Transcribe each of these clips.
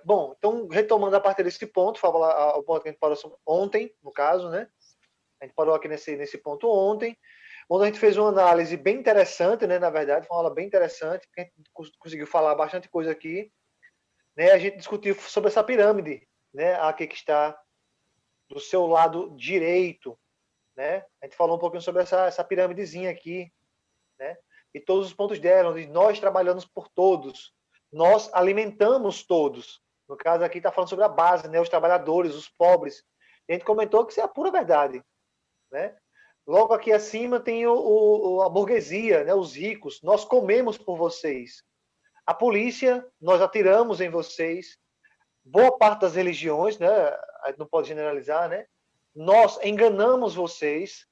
Bom, então, retomando a partir desse ponto, o ponto que a gente parou ontem, no caso, né? A gente parou aqui nesse ponto ontem, onde a gente fez uma análise bem interessante, né? Na verdade, foi uma aula bem interessante, porque a gente conseguiu falar bastante coisa aqui, né? A gente discutiu sobre essa pirâmide, né? Aqui que está do seu lado direito, né? A gente falou um pouquinho sobre essa pirâmidezinha aqui, né? E todos os pontos dela, onde nós trabalhamos por todos, nós alimentamos todos. No caso aqui está falando sobre a base, né? Os trabalhadores, os pobres. E a gente comentou que isso é a pura verdade, né? Logo aqui acima tem a burguesia, né? Os ricos. Nós comemos por vocês. A polícia, nós atiramos em vocês. Boa parte das religiões, né? A gente não pode generalizar, né? Nós enganamos vocês.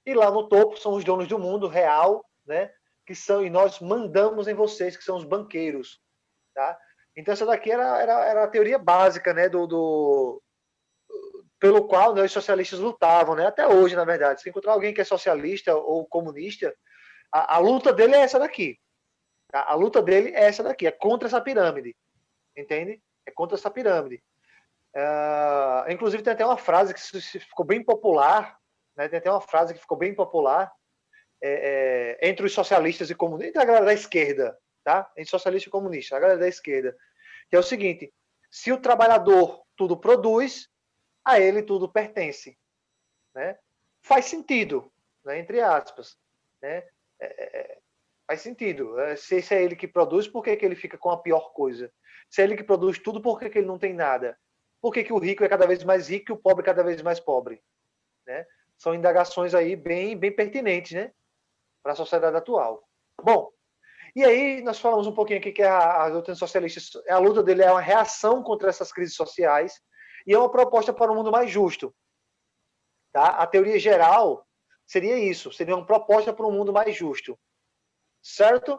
E lá no topo são os donos do mundo real, né? E nós mandamos em vocês, que são os banqueiros, tá? Então essa daqui era a teoria básica, né? Pelo qual, né, os socialistas lutavam, né? Até hoje, na verdade. Se encontrar alguém que é socialista ou comunista, a luta dele é essa daqui. Tá? A luta dele é essa daqui, é contra essa pirâmide, entende? É contra essa pirâmide. Inclusive tem até uma frase que ficou bem popular, né? Tem até uma frase que ficou bem popular entre os socialistas e comunistas, entre a galera da esquerda, tá? Entre socialista e comunista, a galera da esquerda, que é o seguinte: se o trabalhador tudo produz, a ele tudo pertence, né? Faz sentido, né? Entre aspas, né? Faz sentido. Se é ele que produz, por que ele fica com a pior coisa? Se é ele que produz tudo, por que ele não tem nada? Por que o rico é cada vez mais rico e o pobre é cada vez mais pobre? Né? São indagações aí bem pertinentes, né? Para a sociedade atual. Bom, e aí nós falamos um pouquinho aqui que a doutrina socialista, a luta dele é uma reação contra essas crises sociais e é uma proposta para um mundo mais justo. Tá? A teoria geral seria isso, seria uma proposta para um mundo mais justo. Certo?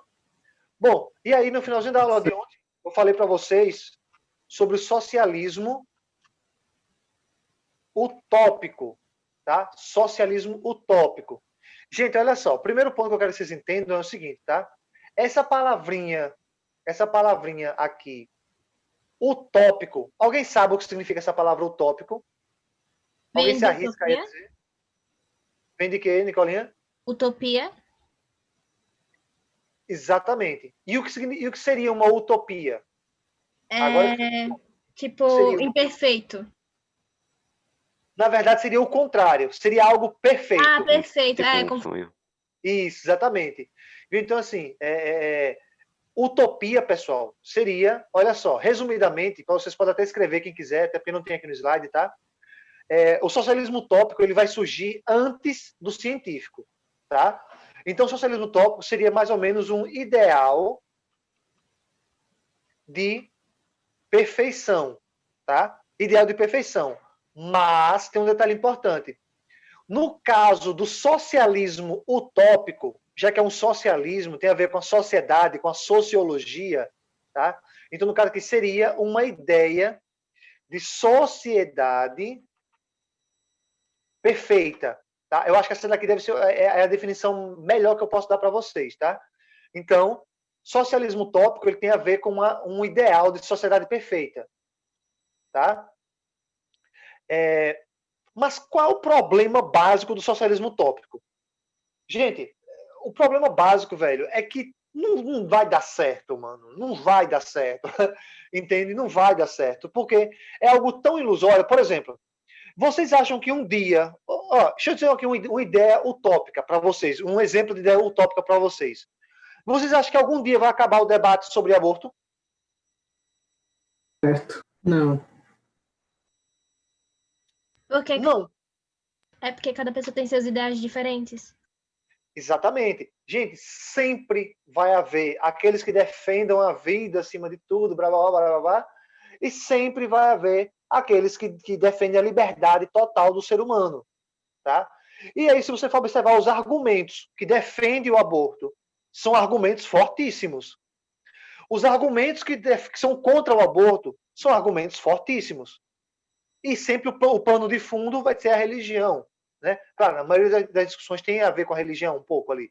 Bom, e aí no finalzinho da aula de ontem, eu falei para vocês sobre o socialismo utópico, tá? Socialismo utópico. Gente, olha só, o primeiro ponto que eu quero que vocês entendam é o seguinte, tá? Essa palavrinha aqui, utópico, alguém sabe o que significa essa palavra utópico? Alguém se arrisca aí a dizer? Vem de quê, Nicolinha? Utopia. Exatamente. E o que seria uma utopia? Agora, tipo, seria imperfeito. Na verdade, seria o contrário. Seria algo perfeito. Ah, perfeito. Tipo um sonho. Isso, exatamente. Então, assim, utopia, pessoal, seria, olha só, resumidamente, vocês podem até escrever quem quiser, até porque não tem aqui no slide, tá? O socialismo utópico ele vai surgir antes do científico, tá? Então, o socialismo utópico seria mais ou menos um ideal de perfeição, tá? Ideal de perfeição. Mas tem um detalhe importante. No caso do socialismo utópico, já que é um socialismo, tem a ver com a sociedade, com a sociologia, tá? Então, no caso aqui, seria uma ideia de sociedade perfeita, tá? Eu acho que essa daqui deve ser a definição melhor que eu posso dar para vocês, tá? Então, socialismo utópico ele tem a ver com um ideal de sociedade perfeita, tá? Mas qual é o problema básico do socialismo utópico? Gente, o problema básico, velho, é que não vai dar certo, mano. Não vai dar certo. Entende? Não vai dar certo. Porque é algo tão ilusório. Por exemplo, vocês acham que um dia... deixa eu dizer aqui uma ideia utópica para vocês. Um exemplo de ideia utópica para vocês. Vocês acham que algum dia vai acabar o debate sobre aborto? Certo. Não. Porque Não. É porque cada pessoa tem seus ideais diferentes. Exatamente. Gente, sempre vai haver aqueles que defendam a vida acima de tudo, blá, blá, blá, blá, blá, e sempre vai haver aqueles que defendem a liberdade total do ser humano. Tá? E aí, se você for observar os argumentos que defendem o aborto, são argumentos fortíssimos. Os argumentos que são contra o aborto são argumentos fortíssimos. E sempre o pano de fundo vai ser a religião. Né? Claro, a maioria das discussões tem a ver com a religião um pouco ali.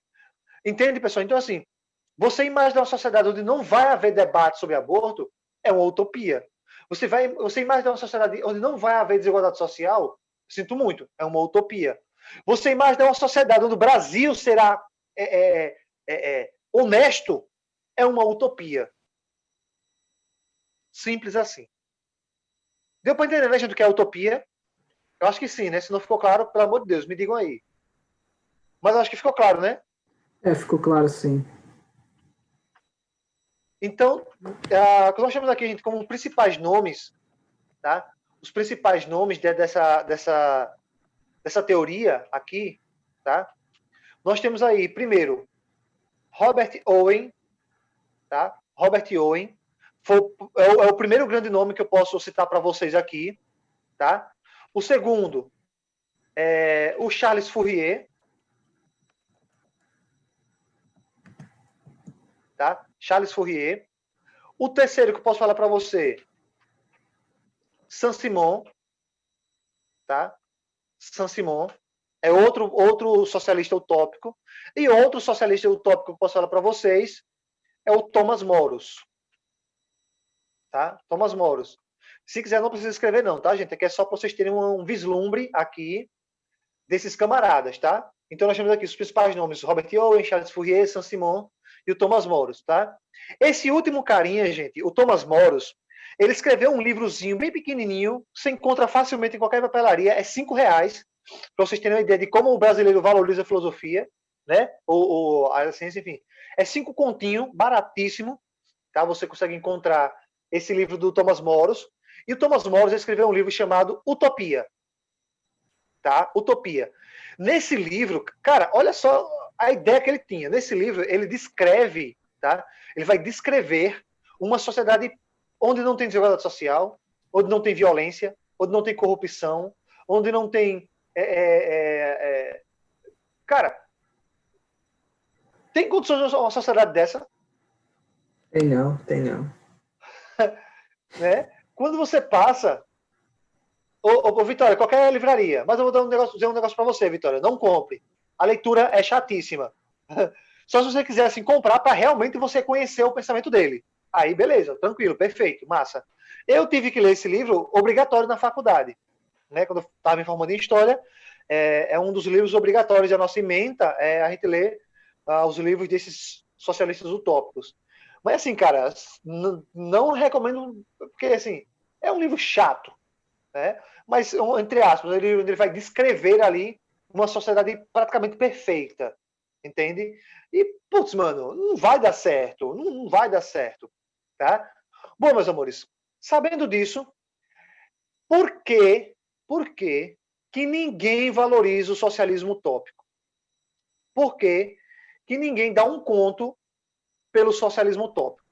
Entende, pessoal? Então, assim, você imagina uma sociedade onde não vai haver debate sobre aborto, É uma utopia. Você imagina uma sociedade onde não vai haver desigualdade social? Sinto muito, é uma utopia. Você imagina uma sociedade onde o Brasil será honesto? É uma utopia. Simples assim. Deu para entender, né, gente, o que é utopia? Eu acho que sim, né? Se não ficou claro, pelo amor de Deus, me digam aí. Mas eu acho que ficou claro, né? Ficou claro, sim. Então, nós temos aqui, gente, como principais nomes, tá? Os principais nomes dessa teoria aqui, tá? Nós temos aí, primeiro, Robert Owen, tá? Robert Owen é o primeiro grande nome que eu posso citar para vocês aqui, tá? O segundo é o Charles Fourier, tá? Charles Fourier. O terceiro que eu posso falar para você, Saint-Simon, tá? Saint-Simon é outro socialista utópico. E outro socialista utópico que eu posso falar para vocês é o Thomas Moros, tá? Thomas Moros. Se quiser, não precisa escrever não, tá, gente? Aqui é só para vocês terem um vislumbre aqui desses camaradas, tá? Então nós temos aqui os principais nomes: Robert Owen, Charles Fourier, Saint-Simon e o Thomas Moros, tá? Esse último carinha, gente, o Thomas Moros, ele escreveu um livrozinho bem pequenininho, você encontra facilmente em qualquer papelaria, é R$5, para vocês terem uma ideia de como o brasileiro valoriza a filosofia, né? Ou a ciência, enfim. É 5 continho, baratíssimo, tá? Você consegue encontrar esse livro do Thomas Moros. E o Thomas Moros escreveu um livro chamado Utopia, tá? Utopia. Nesse livro, cara, olha só a ideia que ele tinha. Nesse livro, ele descreve, tá? Ele vai descrever uma sociedade onde não tem desigualdade social, onde não tem violência, onde não tem corrupção, onde não tem... Cara, tem condições de uma sociedade dessa? Tem não, tem não. Né? Quando você passa... Ô, Vitória, qualquer livraria, mas eu vou dizer um negócio para você, Vitória, não compre. A leitura é chatíssima. Só se você quiser assim, comprar para realmente você conhecer o pensamento dele. Aí, beleza, tranquilo, perfeito, massa. Eu tive que ler esse livro obrigatório na faculdade. Né? Quando eu estava me formando em História, é um dos livros obrigatórios da nossa ementa, a gente ler os livros desses socialistas utópicos. Mas assim, cara, não recomendo, porque assim, é um livro chato, né? Mas, entre aspas, ele vai descrever ali uma sociedade praticamente perfeita, entende? E, putz, mano, não vai dar certo, não vai dar certo, tá? Bom, meus amores, sabendo disso, por que ninguém valoriza o socialismo utópico? Por que ninguém dá um conto pelo socialismo utópico?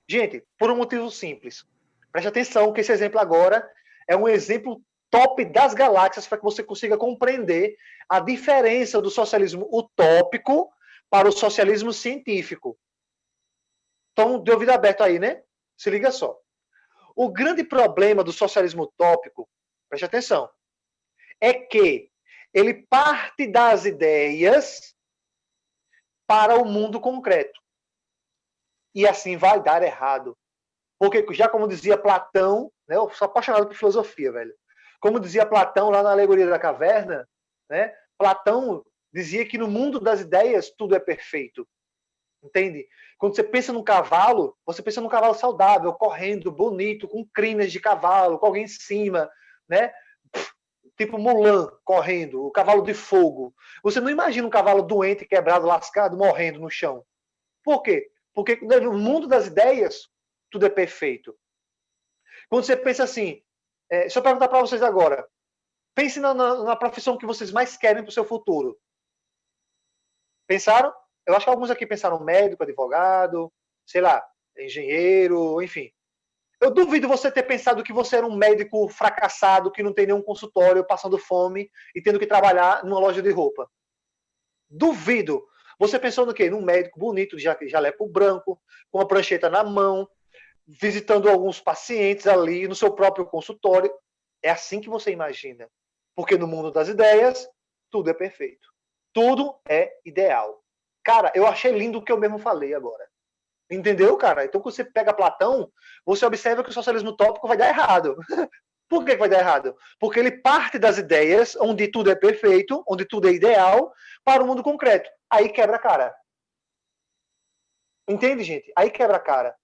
Gente, por um motivo simples. Preste atenção que esse exemplo agora é um exemplo top das galáxias para que você consiga compreender a diferença do socialismo utópico para o socialismo científico. Então, de ouvido aberto aí, né? Se liga só. O grande problema do socialismo utópico, preste atenção, é que ele parte das ideias para o mundo concreto. E assim vai dar errado. Porque, já como dizia Platão, né, eu sou apaixonado por filosofia, velho. Como dizia Platão lá na Alegoria da Caverna, né, Platão dizia que no mundo das ideias tudo é perfeito. Entende? Quando você pensa num cavalo, você pensa num cavalo saudável, correndo, bonito, com crinas de cavalo, com alguém em cima, né? Tipo Mulan correndo, o cavalo de fogo. Você não imagina um cavalo doente, quebrado, lascado, morrendo no chão. Por quê? Porque no mundo das ideias, tudo é perfeito. Quando você pensa assim, deixa eu perguntar para vocês agora, pense na profissão que vocês mais querem para o seu futuro. Pensaram? Eu acho que alguns aqui pensaram médico, advogado, sei lá, engenheiro, enfim. Eu duvido você ter pensado que você era um médico fracassado, que não tem nenhum consultório, passando fome e tendo que trabalhar numa loja de roupa. Duvido. Você pensou no quê? Num médico bonito, de jaleco branco, com uma prancheta na mão, visitando alguns pacientes ali no seu próprio consultório. É assim que você imagina. Porque no mundo das ideias, tudo é perfeito. Tudo é ideal. Cara, eu achei lindo o que eu mesmo falei agora. Entendeu, cara? Então, quando você pega Platão, você observa que o socialismo utópico vai dar errado. Por que vai dar errado? Porque ele parte das ideias onde tudo é perfeito, onde tudo é ideal, para o mundo concreto. Aí quebra a cara. Entende, gente? Aí quebra a cara.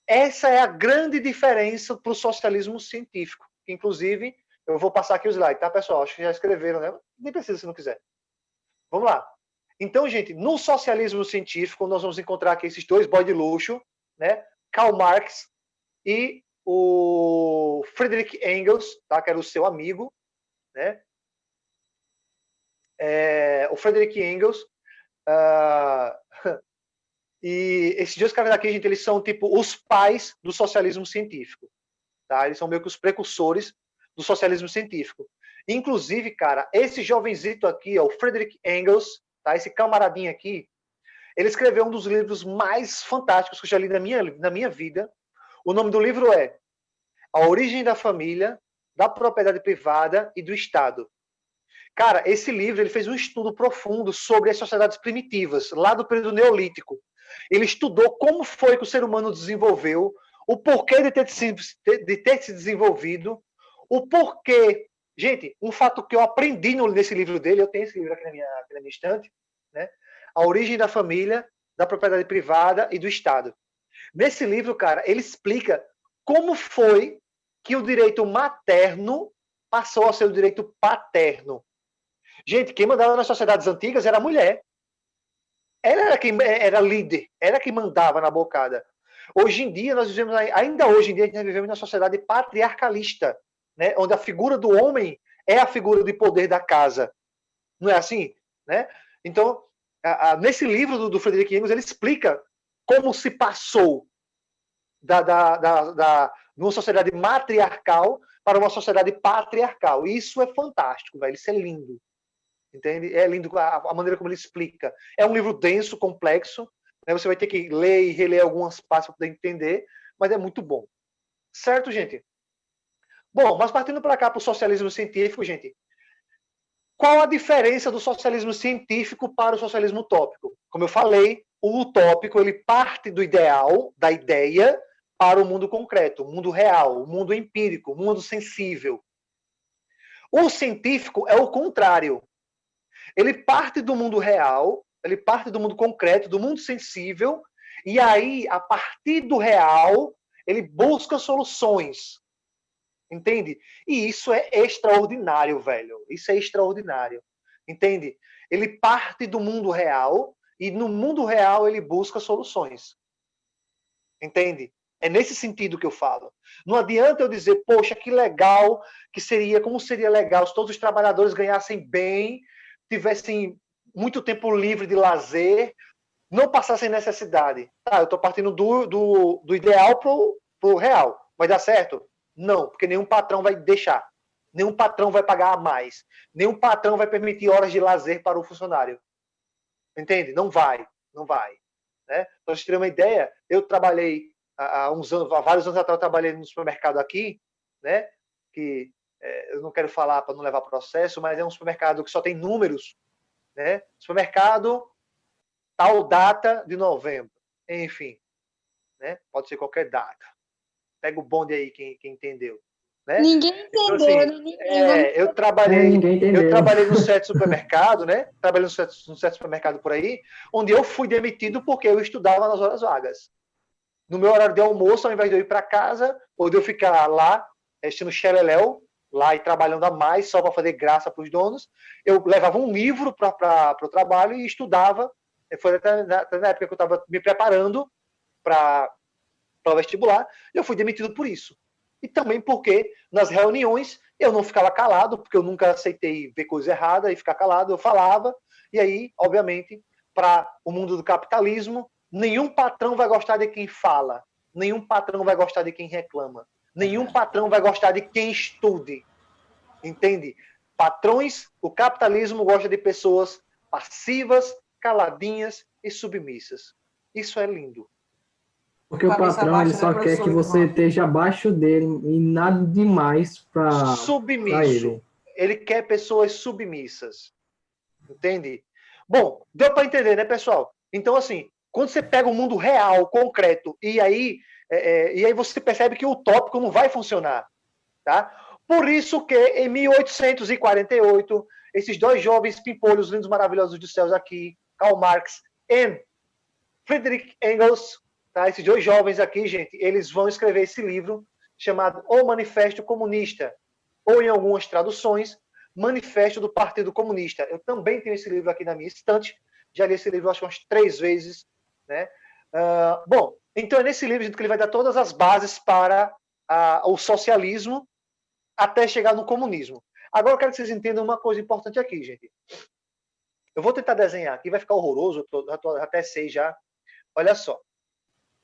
Essa é a grande diferença para o socialismo científico. Inclusive, eu vou passar aqui o slide, tá, pessoal? Acho que já escreveram, né? Nem precisa se não quiser. Vamos lá. Então, gente, no socialismo científico, nós vamos encontrar aqui esses dois boy de luxo, né? Karl Marx e o Friedrich Engels, tá? Que era o seu amigo, né? O Friedrich Engels. E esses dois caras aqui, gente, eles são tipo os pais do socialismo científico, tá? Eles são meio que os precursores do socialismo científico. Inclusive, cara, esse jovenzito aqui, ó, o Friedrich Engels, tá? Esse camaradinho aqui, ele escreveu um dos livros mais fantásticos que eu já li na minha vida. O nome do livro é A Origem da Família, da Propriedade Privada e do Estado. Cara, esse livro ele fez um estudo profundo sobre as sociedades primitivas, lá do período neolítico. Ele estudou como foi que o ser humano desenvolveu, o porquê de ter se desenvolvido, o porquê. Gente, um fato que eu aprendi nesse livro dele, eu tenho esse livro aqui na minha estante, né? A Origem da Família, da Propriedade Privada e do Estado. Nesse livro, cara, ele explica como foi que o direito materno passou a ser o direito paterno. Gente, quem mandava nas sociedades antigas era a mulher. Ela era quem era líder, era quem mandava na bocada. Hoje em dia, nós vivemos, ainda hoje em dia, nós vivemos numa sociedade patriarcalista, né? Onde a figura do homem é a figura de poder da casa. Não é assim? Né? Então, nesse livro do Friedrich Engels, ele explica como se passou de uma sociedade matriarcal para uma sociedade patriarcal. E isso é fantástico, velho. Isso é lindo. Entende? É lindo a maneira como ele explica. É um livro denso, complexo, né? Você vai ter que ler e reler algumas partes para poder entender, mas é muito bom. Certo, gente? Bom, mas partindo para cá para o socialismo científico, gente, qual a diferença do socialismo científico para o socialismo utópico? Como eu falei, o utópico ele parte do ideal, da ideia, para o mundo concreto, o mundo real, o mundo empírico, o mundo sensível. O científico é o contrário. Ele parte do mundo real, ele parte do mundo concreto, do mundo sensível, e aí, a partir do real, ele busca soluções. Entende? E isso é extraordinário, velho. Isso é extraordinário. Entende? Ele parte do mundo real, e no mundo real ele busca soluções. Entende? É nesse sentido que eu falo. Não adianta eu dizer, poxa, que legal que seria, como seria legal se todos os trabalhadores ganhassem bem, tivessem muito tempo livre de lazer, não passassem necessidade. Tá, eu estou partindo do ideal pro real. Vai dar certo? Não, porque nenhum patrão vai deixar. Nenhum patrão vai pagar a mais. Nenhum patrão vai permitir horas de lazer para o funcionário. Entende? Não vai. Não vai. Né? Para vocês terem uma ideia, eu trabalhei há vários anos atrás, eu trabalhei no supermercado aqui, né? Que eu não quero falar para não levar processo, mas é um supermercado que só tem números, né? Supermercado tal data de novembro, enfim, né? Pode ser qualquer data. Pega o bonde aí quem entendeu, né? Ninguém entendeu, então, assim, ninguém. eu trabalhei no certo supermercado, né? Trabalhei no certo supermercado por aí, onde eu fui demitido porque eu estudava nas horas vagas. No meu horário de almoço, ao invés de eu ir para casa, ou de eu ficar lá, assistindo xeleléu, lá e trabalhando a mais, só para fazer graça para os donos, eu levava um livro para o trabalho e estudava. Foi até na época que eu estava me preparando para o vestibular, e eu fui demitido por isso. E também porque, nas reuniões, eu não ficava calado, porque eu nunca aceitei ver coisa errada e ficar calado, eu falava, e aí, obviamente, para o mundo do capitalismo, nenhum patrão vai gostar de quem fala, nenhum patrão vai gostar de quem reclama, nenhum patrão vai gostar de quem estude. Entende? Patrões, o capitalismo gosta de pessoas passivas, caladinhas e submissas. Isso é lindo. Porque o patrão ele só quer que você esteja abaixo dele e nada demais para submisso. Ele quer pessoas submissas. Entende? Bom, deu para entender, né, pessoal? Então, assim, Quando você pega o mundo real, concreto, e aí você percebe que o utópico não vai funcionar. Tá? Por isso que, em 1848, esses dois jovens pimpolhos lindos, maravilhosos dos céus aqui, Karl Marx e Friedrich Engels, tá? Esses dois jovens aqui, gente, eles vão escrever esse livro chamado O Manifesto Comunista, ou em algumas traduções, Manifesto do Partido Comunista. Eu também tenho esse livro aqui na minha estante, já li esse livro acho que umas 3 vezes, né? Bom, então é nesse livro, gente, que ele vai dar todas as bases para o socialismo até chegar no comunismo. Agora eu quero que vocês entendam uma coisa importante aqui, gente. Eu vou tentar desenhar aqui, vai ficar horroroso, até sei já. Olha só.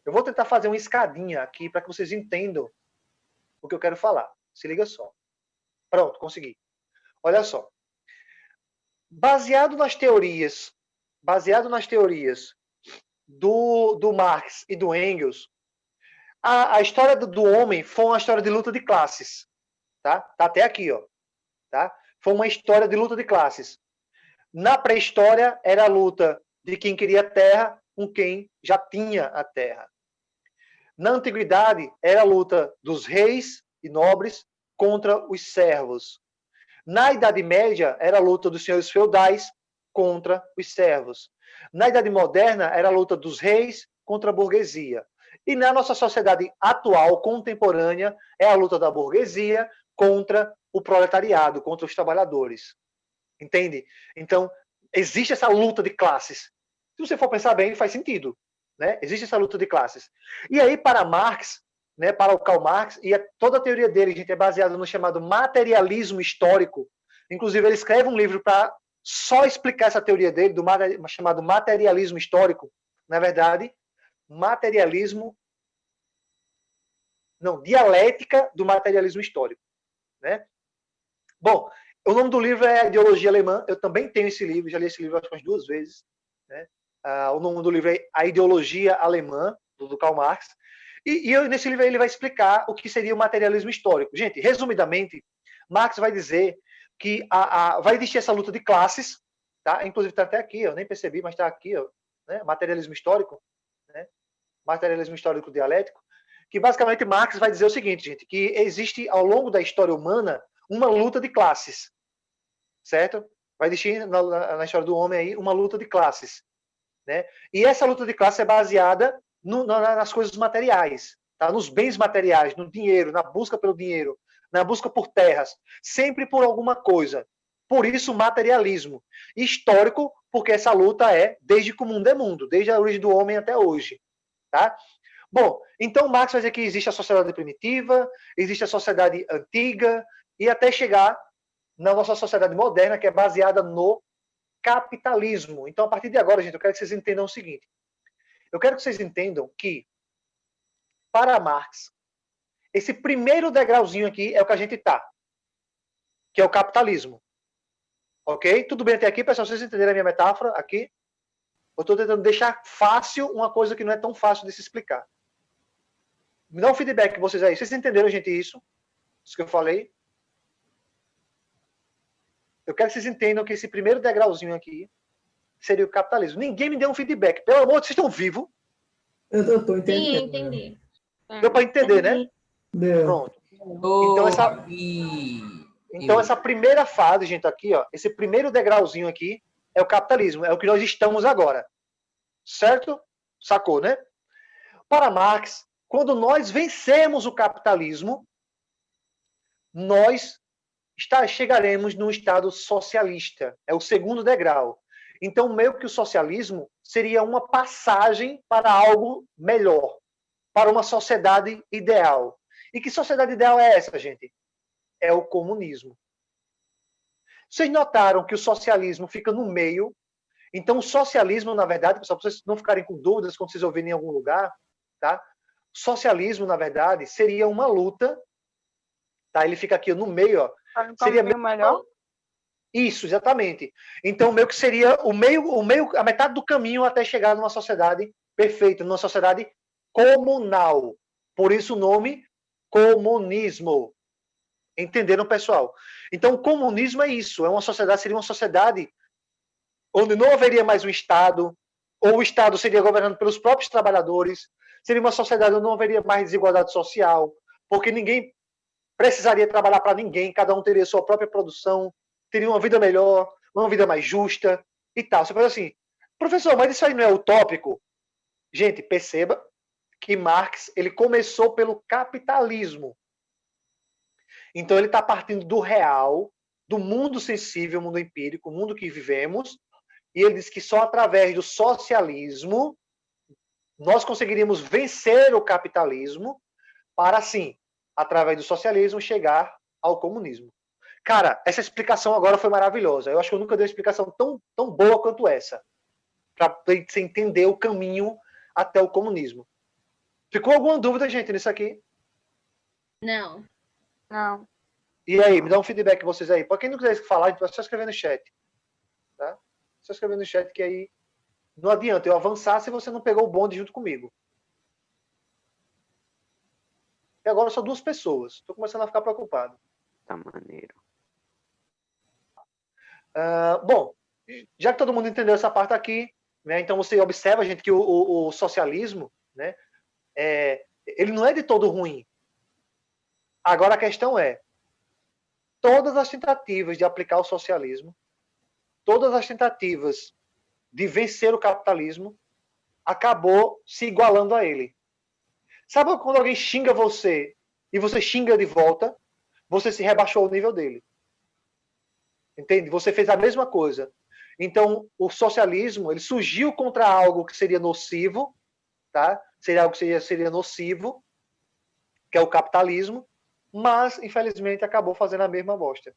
Eu vou tentar fazer uma escadinha aqui para que vocês entendam o que eu quero falar. Se liga só. Pronto, consegui. Olha só. Baseado nas teorias do Marx e do Engels, a história do homem foi uma história de luta de classes. Tá até aqui, ó. Tá? Foi uma história de luta de classes. Na pré-história, era a luta de quem queria a terra com quem já tinha a terra. Na antiguidade, era a luta dos reis e nobres contra os servos. Na Idade Média, era a luta dos senhores feudais contra os servos. Na Idade Moderna, era a luta dos reis contra a burguesia. E na nossa sociedade atual, contemporânea, é a luta da burguesia contra o proletariado, contra os trabalhadores. Entende? Então, existe essa luta de classes. Se você for pensar bem, faz sentido. Né? Existe essa luta de classes. E aí, para Marx, né, para o Karl Marx, e toda a teoria dele, gente, é baseada no chamado materialismo histórico. Inclusive, ele escreve um livro para só explicar essa teoria dele, chamado materialismo histórico. Na verdade, dialética do materialismo histórico. Né? Bom, o nome do livro é Ideologia Alemã. Eu também tenho esse livro, já li esse livro acho que umas 2 vezes. Né? O nome do livro é A Ideologia Alemã, do Karl Marx. E nesse livro ele vai explicar o que seria o materialismo histórico. Gente, resumidamente, Marx vai dizer que vai existir essa luta de classes, tá? Inclusive está até aqui, eu nem percebi, mas está aqui, ó, né? Materialismo histórico, né? Materialismo histórico dialético, que basicamente Marx vai dizer o seguinte, gente, que existe ao longo da história humana uma luta de classes, certo? Vai existir na história do homem aí uma luta de classes, né? E essa luta de classes é baseada nas coisas materiais, tá? Nos bens materiais, no dinheiro, na busca pelo dinheiro, na busca por terras, sempre por alguma coisa. Por isso, materialismo. Histórico, porque essa luta é desde que o mundo é mundo, desde a origem do homem até hoje. Tá? Bom, então Marx vai dizer que existe a sociedade primitiva, existe a sociedade antiga, e até chegar na nossa sociedade moderna, que é baseada no capitalismo. Então, a partir de agora, gente, eu quero que vocês entendam o seguinte. Eu quero que vocês entendam que, para Marx, esse primeiro degrauzinho aqui é o que a gente está, que é o capitalismo. Ok? Tudo bem até aqui, pessoal? Vocês entenderam a minha metáfora aqui? Eu estou tentando deixar fácil uma coisa que não é tão fácil de se explicar. Me dá um feedback vocês aí. Vocês entenderam, gente, isso? Isso que eu falei? Eu quero que vocês entendam que esse primeiro degrauzinho aqui seria o capitalismo. Ninguém me deu um feedback. Pelo amor de Deus, vocês estão vivos? Eu estou entendendo. Sim, entendi. Deu para entender, né? Deu. Pronto. Então, essa primeira fase, gente, aqui, ó, esse primeiro degrauzinho aqui é o capitalismo. É o que nós estamos agora. Certo? Sacou, né? Para Marx, quando nós vencemos o capitalismo, nós chegaremos num estado socialista. É o segundo degrau. Então, meio que o socialismo seria uma passagem para algo melhor, para uma sociedade ideal. E que sociedade ideal é essa, gente? É o comunismo. Vocês notaram que o socialismo fica no meio? Então, o socialismo, na verdade, pessoal, para vocês não ficarem com dúvidas quando vocês ouvirem em algum lugar, tá? Socialismo, na verdade, seria uma luta, tá? Ele fica aqui no meio, ó. Seria meio melhor. Isso, exatamente. Então, meio que seria a metade do caminho até chegar numa sociedade perfeita, numa sociedade comunal. Por isso o nome comunismo. Entenderam, pessoal? Então, o comunismo é isso. Seria uma sociedade onde não haveria mais um Estado, ou o Estado seria governado pelos próprios trabalhadores, seria uma sociedade onde não haveria mais desigualdade social, porque ninguém precisaria trabalhar para ninguém, cada um teria sua própria produção, teria uma vida melhor, uma vida mais justa e tal. Você fala assim, professor, mas isso aí não é utópico? Gente, perceba que Marx ele começou pelo capitalismo. Então ele está partindo do real, do mundo sensível, mundo empírico, o mundo que vivemos, e ele diz que só através do socialismo nós conseguiríamos vencer o capitalismo para, assim, através do socialismo, chegar ao comunismo. Cara, essa explicação agora foi maravilhosa. Eu acho que eu nunca dei uma explicação tão boa quanto essa, para você entender o caminho até o comunismo. Ficou alguma dúvida, gente, nisso aqui? Não. Não. E aí, me dá um feedback vocês aí. Para quem não quiser falar, a gente vai só escrever no chat. Tá? Só escrever no chat que aí não adianta eu avançar se você não pegou o bonde junto comigo. E agora só 2 pessoas. Estou começando a ficar preocupado. Tá maneiro. Bom, já que todo mundo entendeu essa parte aqui, né, então você observa, gente, que o socialismo, né, ele não é de todo ruim. Agora a questão é, todas as tentativas de aplicar o socialismo, todas as tentativas de vencer o capitalismo, acabou se igualando a ele. Sabe quando alguém xinga você e você xinga de volta, você se rebaixou ao nível dele. Entende? Você fez a mesma coisa. Então, o socialismo, ele surgiu contra algo que seria nocivo, tá? Seria algo que seria nocivo, que é o capitalismo, mas, infelizmente, acabou fazendo a mesma bosta.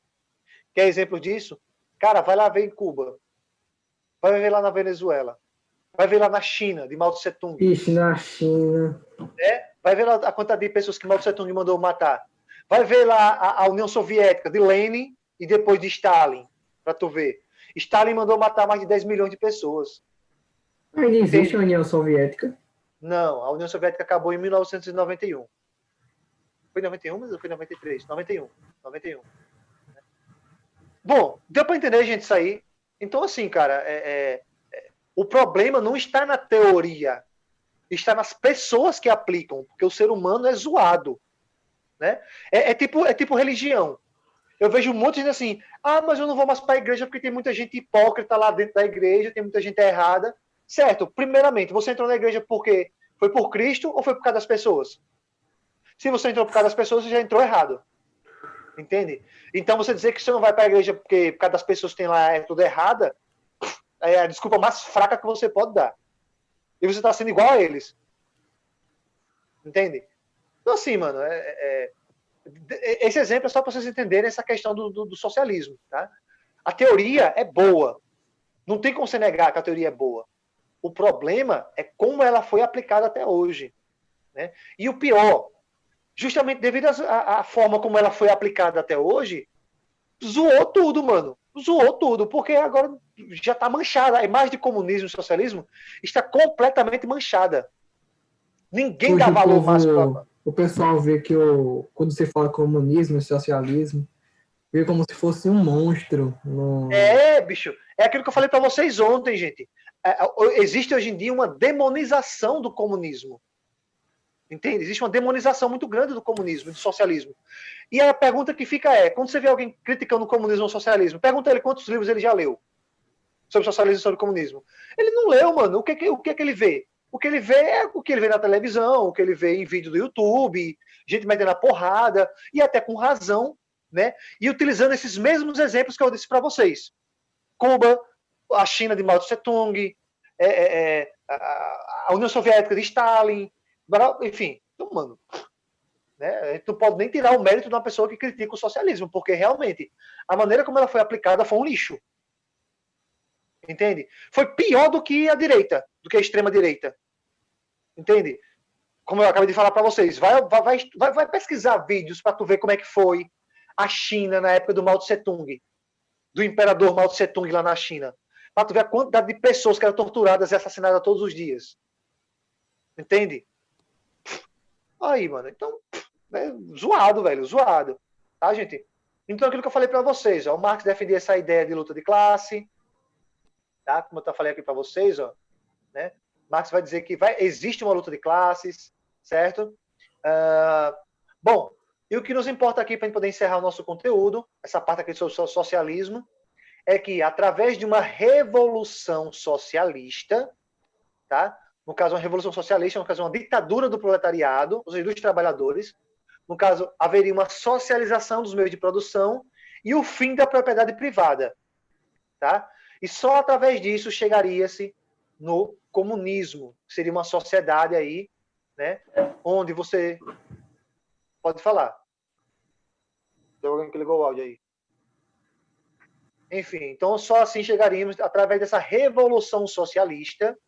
Quer exemplo disso? Cara, vai lá ver em Cuba. Vai ver lá na Venezuela. Vai ver lá na China, de Mao Tse Tung. Ixi, na China. Vai ver lá a quantidade de pessoas que Mao Tse Tung mandou matar. Vai ver lá a União Soviética, de Lenin e depois de Stalin, para tu ver. Stalin mandou matar mais de 10 milhões de pessoas. Ainda existe a União Soviética? Não, a União Soviética acabou em 1991. Foi em 91, mas foi em 93? 91. Bom, deu para entender, gente, isso aí? Então, assim, cara, o problema não está na teoria, está nas pessoas que aplicam, porque o ser humano é zoado. Né? É tipo religião. Eu vejo um monte de gente assim, mas eu não vou mais para a igreja porque tem muita gente hipócrita lá dentro da igreja, tem muita gente errada. Certo, primeiramente, você entrou na igreja porque foi por Cristo ou foi por causa das pessoas? Se você entrou por causa das pessoas, você já entrou errado. Entende? Então, você dizer que você não vai para a igreja porque por causa das pessoas que tem lá é tudo errada, é a desculpa mais fraca que você pode dar. E você está sendo igual a eles. Entende? Então, assim, mano, esse exemplo é só para vocês entenderem essa questão do socialismo. Tá? A teoria é boa. Não tem como você negar que a teoria é boa. O problema é como ela foi aplicada até hoje. Né? E o pior, justamente devido à forma como ela foi aplicada até hoje, zoou tudo, mano. Zoou tudo, porque agora já está manchada. A imagem de comunismo e socialismo está completamente manchada. Ninguém Hoje dá valor mais para... O pessoal vê que quando você fala comunismo e socialismo, vê como se fosse um monstro. Bicho. É aquilo que eu falei para vocês ontem, gente. Existe hoje em dia uma demonização do comunismo. Entende? Existe uma demonização muito grande do comunismo e do socialismo. E a pergunta que fica quando você vê alguém criticando o comunismo ou o socialismo, pergunta ele quantos livros ele já leu sobre socialismo e sobre comunismo. Ele não leu, mano. O que é que ele vê? O que ele vê é o que ele vê na televisão, o que ele vê em vídeo do YouTube, gente metendo a porrada, e até com razão, né? E utilizando esses mesmos exemplos que eu disse para vocês. Cuba, a China de Mao Tse Tung, a União Soviética de Stalin, enfim. Então, mano, né? A gente não pode nem tirar o mérito de uma pessoa que critica o socialismo, porque realmente a maneira como ela foi aplicada foi um lixo. Entende? Foi pior do que a direita, do que a extrema-direita. Entende? Como eu acabei de falar para vocês, vai pesquisar vídeos para tu ver como é que foi a China na época do Mao Tse Tung, do imperador Mao Tse Tung lá na China, para tu ver a quantidade de pessoas que eram torturadas e assassinadas todos os dias. Entende? Aí, mano, então, zoado, velho, zoado. Tá, gente? Então, aquilo que eu falei para vocês, o Marx defendia essa ideia de luta de classe, tá? Como eu falei aqui para vocês, né? Marx vai dizer que existe uma luta de classes, certo? Bom, e o que nos importa aqui para a gente poder encerrar o nosso conteúdo, essa parte aqui sobre o socialismo, é que através de uma revolução socialista, tá? No caso, uma revolução socialista, no caso, uma ditadura do proletariado, ou seja, dos trabalhadores. No caso, haveria uma socialização dos meios de produção e o fim da propriedade privada, tá? E só através disso chegaria-se no comunismo, que seria uma sociedade aí, né, onde você pode falar. Tem alguém que ligou o áudio aí. Enfim, então só assim chegaríamos, através dessa revolução socialista,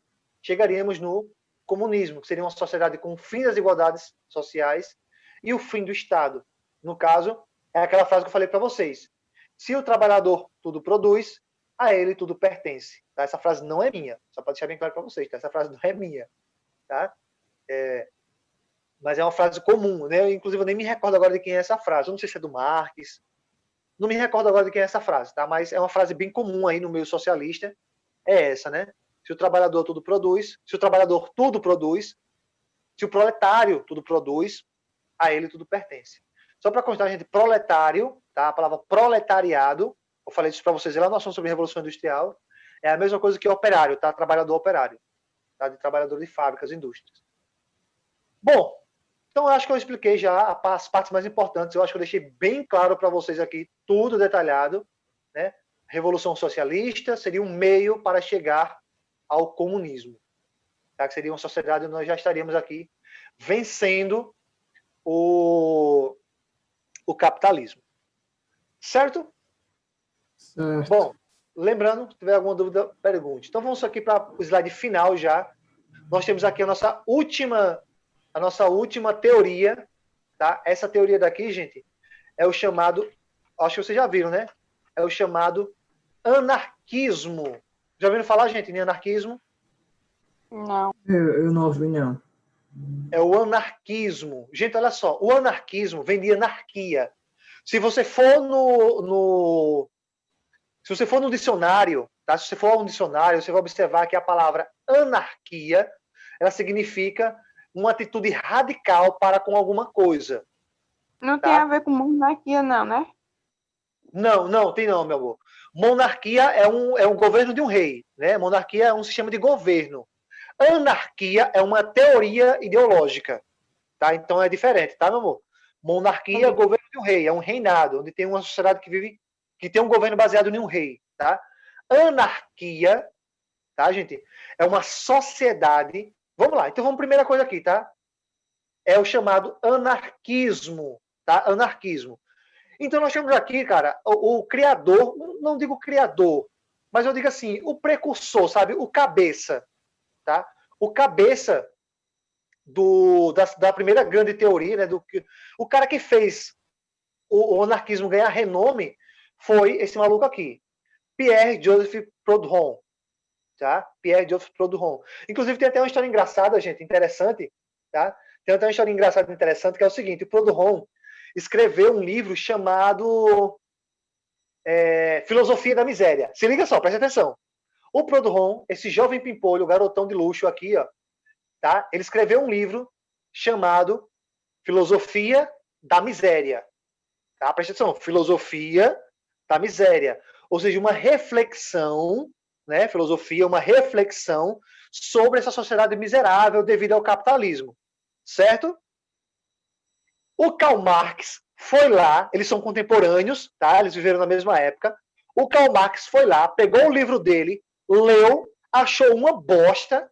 chegaríamos no comunismo, que seria uma sociedade com o fim das desigualdades sociais e o fim do Estado. No caso, é aquela frase que eu falei para vocês. Se o trabalhador tudo produz, a ele tudo pertence. Tá? Essa frase não é minha, só para deixar bem claro para vocês. Tá? Essa frase não é minha. Tá? Mas é uma frase comum. Né? Eu, inclusive, eu nem me recordo agora de quem é essa frase. Eu não sei se é do Marx. Não me recordo agora de quem é essa frase. Tá? Mas é uma frase bem comum aí no meio socialista. É essa, né? Se o trabalhador tudo produz, se o trabalhador tudo produz, se o proletário tudo produz, a ele tudo pertence. Só para constar, gente, proletário, tá? A palavra proletariado, eu falei isso para vocês lá no assunto sobre Revolução Industrial, é a mesma coisa que operário, tá? Trabalhador operário, tá? De trabalhador de fábricas, indústrias. Bom, então eu acho que eu expliquei já as partes mais importantes, eu acho que eu deixei bem claro para vocês aqui, tudo detalhado, né? Revolução socialista seria um meio para chegar ao comunismo, tá? Que seria uma sociedade onde nós já estaríamos aqui vencendo o capitalismo. Certo? Certo. Bom, lembrando, se tiver alguma dúvida, pergunte. Então vamos aqui para o slide final já. Nós temos aqui a nossa última teoria, tá? Essa teoria daqui, gente, é o chamado, acho que vocês já viram, né? É o chamado anarquismo. Já ouviram falar, gente, em anarquismo? Não. Eu não ouvi, não. É o anarquismo. Gente, olha só, o anarquismo vem de anarquia. Se você for se você for no dicionário, tá? Se você for a um dicionário, você vai observar que a palavra anarquia, ela significa uma atitude radical para com alguma coisa. Não Tá? tem a ver com monarquia, não, né? Não, tem não, meu amor. Monarquia é um governo de um rei, né? Monarquia é um sistema de governo. Anarquia é uma teoria ideológica, tá? Então é diferente, tá, meu amor? Monarquia é o governo de um rei, é um reinado, onde tem uma sociedade que tem um governo baseado em um rei, tá? Anarquia, tá, gente? É uma sociedade. Vamos lá, então vamos primeira coisa aqui, tá? É o chamado anarquismo, tá? Anarquismo. Então nós temos aqui, cara, o criador, não digo criador, mas eu digo assim, o precursor, sabe? O cabeça, tá? O cabeça da primeira grande teoria, né? O cara que fez o anarquismo ganhar renome foi esse maluco aqui, Pierre-Joseph Proudhon, tá? Pierre-Joseph Proudhon. Inclusive tem até uma história engraçada, gente, interessante, tá? Tem até uma história engraçada interessante que é o seguinte: o Proudhon escreveu um livro chamado Filosofia da Miséria. Se liga só, presta atenção. O Proudhon, esse jovem pimpolho, garotão de luxo aqui, ó, tá? Ele escreveu um livro chamado Filosofia da Miséria. Tá? Presta atenção, Filosofia da Miséria. Ou seja, uma reflexão, né? Filosofia, uma reflexão sobre essa sociedade miserável devido ao capitalismo. Certo? O Karl Marx foi lá, eles são contemporâneos, tá? Eles viveram na mesma época. O Karl Marx foi lá, pegou o livro dele, leu, achou uma bosta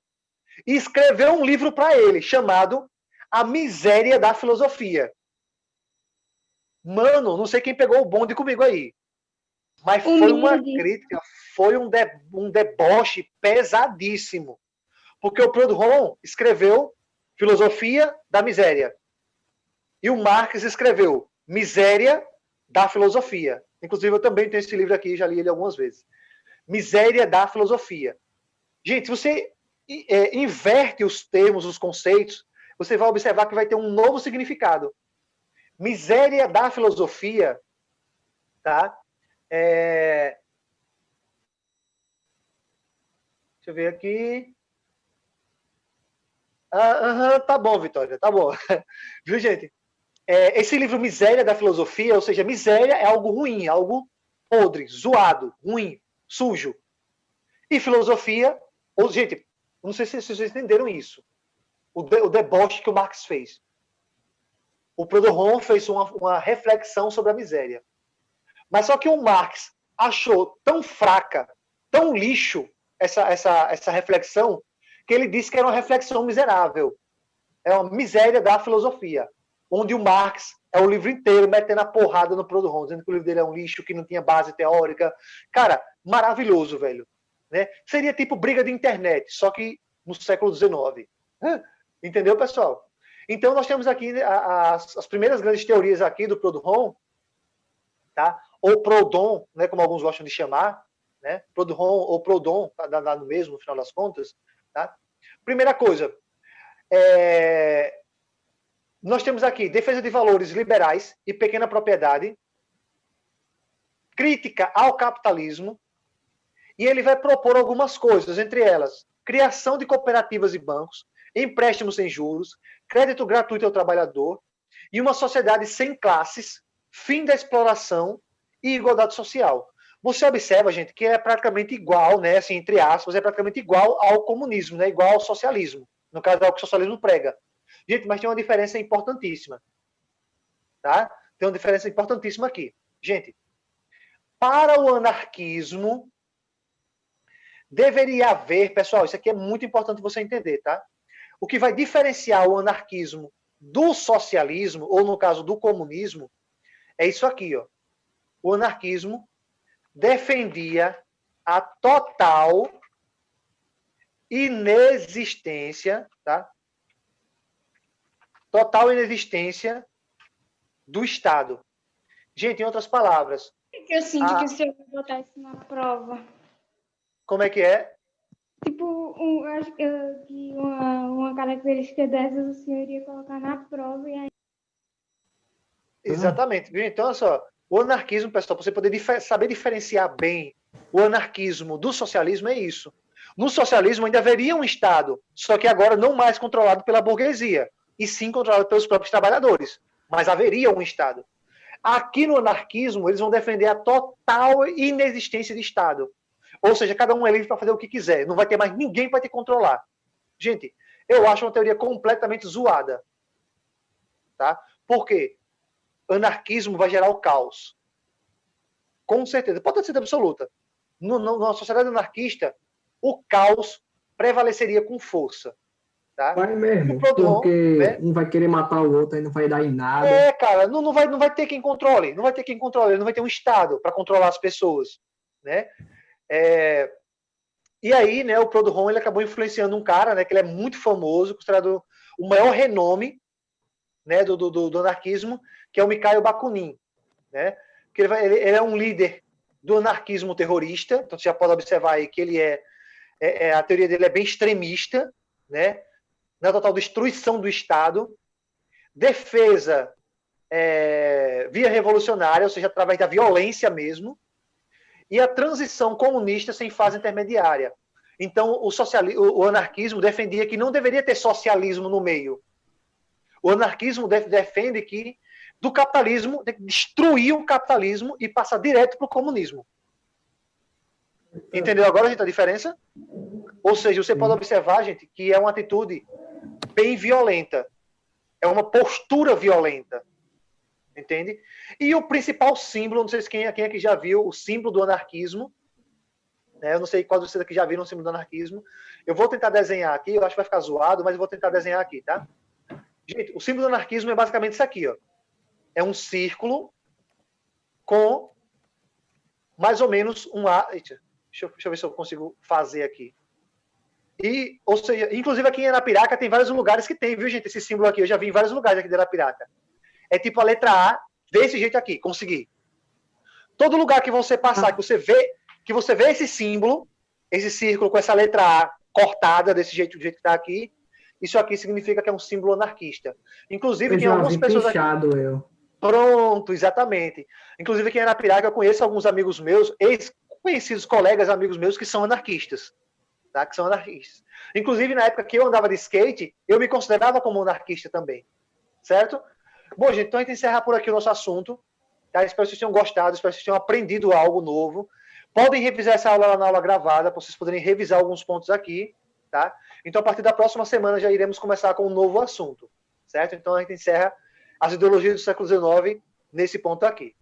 e escreveu um livro para ele chamado A Miséria da Filosofia. Mano, não sei quem pegou o bonde comigo aí, mas foi uma crítica, foi um deboche pesadíssimo, porque o Proudhon escreveu Filosofia da Miséria e o Marx escreveu Miséria da Filosofia. Inclusive eu também tenho esse livro aqui, já li ele algumas vezes. Miséria da Filosofia. Gente, se você inverte os termos, os conceitos, você vai observar que vai ter um novo significado. Miséria da Filosofia, tá? Deixa eu ver aqui. Tá bom, Vitória, tá bom. Viu, gente? Esse livro Miséria da Filosofia, ou seja, miséria é algo ruim, algo podre, zoado, ruim, sujo. E filosofia, gente, não sei se vocês entenderam isso. O deboche que o Marx fez. O Proudhon fez uma reflexão sobre a miséria. Mas só que o Marx achou tão fraca, tão lixo essa reflexão, que ele disse que era uma reflexão miserável. É uma miséria da filosofia. Onde o Marx é o livro inteiro metendo a porrada no Proudhon, dizendo que o livro dele é um lixo, que não tinha base teórica. Cara, maravilhoso, velho. Né? Seria tipo briga de internet, só que no século XIX. Entendeu, pessoal? Então, nós temos aqui as primeiras grandes teorias aqui do Proudhon, tá? Ou Proudhon, né, como alguns gostam de chamar, né? Proudhon ou Proudhon, dá no mesmo, no final das contas. Tá? Primeira coisa, nós temos aqui defesa de valores liberais e pequena propriedade, crítica ao capitalismo, e ele vai propor algumas coisas, entre elas, criação de cooperativas e bancos, empréstimos sem juros, crédito gratuito ao trabalhador e uma sociedade sem classes, fim da exploração e igualdade social. Você observa, gente, que é praticamente igual, né, assim, entre aspas, é praticamente igual ao comunismo, né, igual ao socialismo. No caso, é o que o socialismo prega. Gente, mas tem uma diferença importantíssima. Tá? Tem uma diferença importantíssima aqui. Gente, para o anarquismo, deveria haver, pessoal, isso aqui é muito importante você entender, tá? O que vai diferenciar o anarquismo do socialismo, ou no caso do comunismo, é isso aqui, ó. O anarquismo defendia a total inexistência, tá? Total inexistência do Estado. Gente, em outras palavras... Eu sinto que o senhor vai botar isso na prova. Como é que é? Tipo, acho que uma característica dessas o senhor iria colocar na prova e aí... Exatamente. Então, olha só, o anarquismo, pessoal, para você poder saber diferenciar bem o anarquismo do socialismo, é isso. No socialismo ainda haveria um Estado, só que agora não mais controlado pela burguesia, e sim controlado pelos próprios trabalhadores. Mas haveria um Estado. Aqui no anarquismo, eles vão defender a total inexistência de Estado. Ou seja, cada um é livre para fazer o que quiser. Não vai ter mais ninguém para te controlar. Gente, eu acho uma teoria completamente zoada. Tá? Por quê? Anarquismo vai gerar o caos. Com certeza. Pode ter certeza absoluta. Na sociedade anarquista, o caos prevaleceria com força. Tá? Vai mesmo, Proudhon, porque né? um vai querer matar o outro, aí não vai dar em nada. Cara, não vai ter quem controle. Não vai ter quem controle. Não vai ter um Estado para controlar as pessoas. Né? E aí, né, o Proudhon ele acabou influenciando um cara, né, que ele é muito famoso, considerado o maior renome, né, do anarquismo, que é o Mikhail Bakunin, né? Que ele é um líder do anarquismo terrorista. Então você já pode observar aí que ele a teoria dele é bem extremista, né? Na total destruição do Estado, defesa via revolucionária, ou seja, através da violência mesmo, e a transição comunista sem fase intermediária. Então, o anarquismo defendia que não deveria ter socialismo no meio. O anarquismo defende que do capitalismo, tem que destruir o capitalismo e passar direto para o comunismo. Entendeu agora, gente, a diferença? Ou seja, você pode observar, gente, que é uma atitude bem violenta. É uma postura violenta. Entende? E o principal símbolo, não sei se quem aqui já viu o símbolo do anarquismo, né? Eu não sei qual de vocês aqui já viram o símbolo do anarquismo. Eu vou tentar desenhar aqui, eu acho que vai ficar zoado, mas eu vou tentar desenhar aqui, tá? Gente, o símbolo do anarquismo é basicamente isso aqui, ó. É um círculo com mais ou menos deixa eu ver se eu consigo fazer aqui. Ou seja, inclusive aqui em Arapiraca tem vários lugares que tem, viu, gente? Esse símbolo aqui, eu já vi em vários lugares aqui de Arapiraca. É tipo a letra A, desse jeito aqui, consegui. Todo lugar que você passar, que você vê esse símbolo, esse círculo com essa letra A cortada desse jeito, do jeito que está aqui, isso aqui significa que é um símbolo anarquista. Inclusive, tem algumas pessoas pichado, aqui... Pronto, exatamente. Inclusive, aqui em Arapiraca, eu conheço alguns amigos meus, ex-conhecidos colegas, amigos meus, que são anarquistas. tá? Que são anarquistas. Inclusive, na época que eu andava de skate, eu me considerava como anarquista também, certo? Bom, gente, então a gente encerra por aqui o nosso assunto, tá? Espero que vocês tenham gostado, espero que vocês tenham aprendido algo novo. Podem revisar essa aula lá na aula gravada, para vocês poderem revisar alguns pontos aqui, tá? Então, a partir da próxima semana, já iremos começar com um novo assunto, certo? Então, a gente encerra as ideologias do século XIX nesse ponto aqui.